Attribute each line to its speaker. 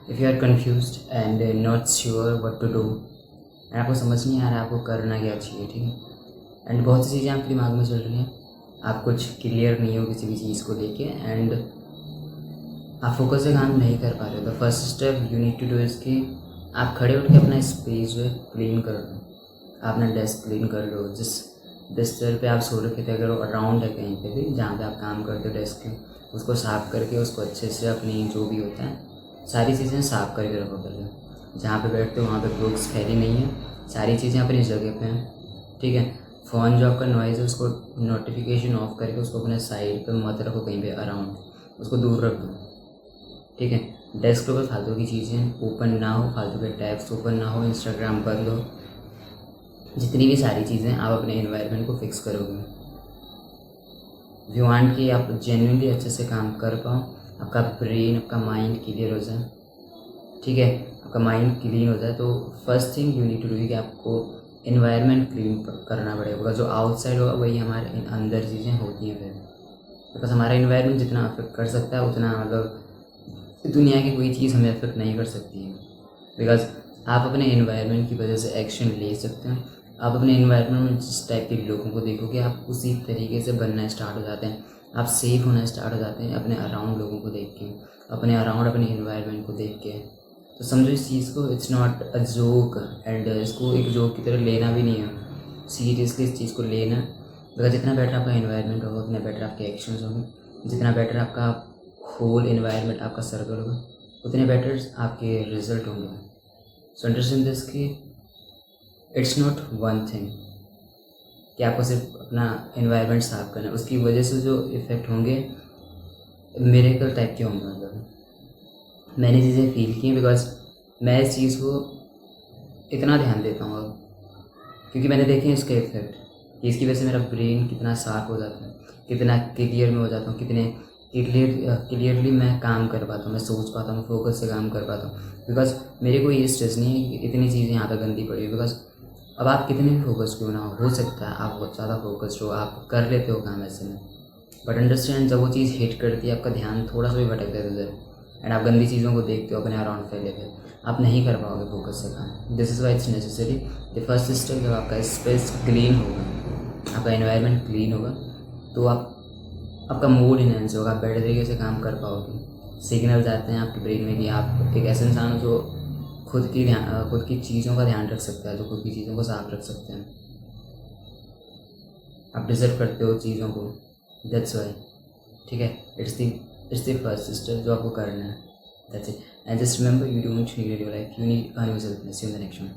Speaker 1: If you are confused and not sure what to do and आपको समझ नहीं आ रहा है आपको करना क्या चाहिए, ठीक है, एंड बहुत सी चीज़ें आपके दिमाग में चल रही हैं, आप कुछ क्लियर नहीं हो किसी भी चीज़ को लेके एंड आप फोकस से काम नहीं कर पा रहे हो, the first step you need to do is कि आप खड़े उठ के अपना स्पेस जो है क्लीन कर लो, आप अपना डेस्क क्लीन कर लो। जिस बिस्तर पे आप सो रखे थे अगर वो अराउंड है कहीं पे भी जहाँ पे आप काम करते हो डेस्क के, उसको साफ़ करके उसको अच्छे से अपनी जो भी होता है सारी चीज़ें साफ़ करके रखो पहले। जहाँ पे बैठते हो वहाँ पे बुक्स फैली नहीं है, सारी चीज़ें अपनी जगह पे हैं, ठीक है। फ़ोन जो आपका नॉइज़ है उसको नोटिफिकेशन ऑफ करके उसको अपने साइड पे मत रखो कहीं पे अराउंड, उसको दूर रख दो, ठीक है। डेस्क पे फालतू की चीज़ें ओपन ना हो, फालतू के टैब्स ओपन ना हो, इंस्टाग्राम बंद हो, जितनी भी सारी चीज़ें आप अपने एनवायरनमेंट को फिक्स करोगे। यू वांट कि आप जेन्युइनली अच्छे से काम कर पाओ, आपका ब्रेन आपका माइंड क्लियर हो जाए, ठीक है, आपका माइंड क्लीन हो जाए, तो first thing you need to do कि आपको एनवायरनमेंट क्लीन करना पड़ेगा। जो आउटसाइड होगा वही हमारे अंदर चीज़ें होती हैं फिर, बिकॉज हमारा एनवायरनमेंट जितना अफेक्ट कर सकता है उतना मतलब दुनिया की कोई चीज़ हमें अफेक्ट नहीं कर सकती है। बिकॉज आप अपने एनवायरनमेंट की वजह से एक्शन ले सकते हैं। आप अपने एनवायरनमेंट में जिस टाइप के लोगों को देखोगे आप उसी तरीके से बनना स्टार्ट हो जाते हैं, आप सेफ होना स्टार्ट हो जाते हैं अपने अराउंड लोगों को देख के, अपने अराउंड अपने एनवायरनमेंट को देख के। तो समझो इस चीज़ को, it's not a joke and इसको एक जोक की तरह लेना भी नहीं है, सीरियसली इस चीज़ को लेना। बिकॉज जितना बेटर आपका एनवायरनमेंट होगा उतने बेटर आपके एक्शंस होंगे, जितना बेटर आपका होल एनवायरनमेंट आपका सर्कल होगा उतने बेटर आपके रिजल्ट होंगे। सो अंडरस्टैंड दिस कि इट्स नॉट वन थिंग कि आपको सिर्फ अपना एनवायरनमेंट साफ करना है, उसकी वजह से जो इफ़ेक्ट होंगे मिरेकल टाइप के होंगे। मतलब मैंने चीज़ें फील की हैं बिकॉज मैं इस चीज़ को इतना ध्यान देता हूँ अब, क्योंकि मैंने देखे हैं इसके इफ़ेक्ट कि इसकी वजह से मेरा ब्रेन कितना साफ हो जाता है, कितना क्लियर में हो जाता हूँ, कितने क्लियरली मैं काम कर पाता हूँ, मैं सोच पाता हूँ, फोकस से काम कर पाता हूँ। बिकॉज मेरे को ये स्ट्रेस नहीं है कि इतनी चीज़ें यहाँ पर गंदी पड़ी है। बिकॉज अब आप कितने भी फोकस क्यों ना हो सकता है आप बहुत ज़्यादा फोकस्ड हो, आप कर लेते हो काम ऐसे में, बट अंडरस्टैंड जब वो चीज़ हिट करती है आपका ध्यान थोड़ा सा भी भटकता है उधर एंड आप गंदी चीज़ों को देखते हो अपने अराउंड फैले हुए, आप नहीं कर पाओगे फोकस से काम। This is why it's necessary the first step, जब आपका स्पेस क्लीन होगा, आपका एनवायरनमेंट क्लीन होगा, तो आपका मूड इनहेंस होगा, आप बेटर तरीके से काम कर पाओगे। सिग्नल्स आते हैं आपके ब्रेन में कि आप एक ऐसे इंसान हो जो खुद की चीज़ों का ध्यान रख सकता है, जो खुद की चीज़ों को साफ रख सकते हैं, आप डिजर्व करते हो चीज़ों को, दैट्स वाई, ठीक है। इट्स द फर्स्ट स्टेप जो आपको करना है, that's it. And just remember you don't need your life, you need earn yourself. See you in the next one.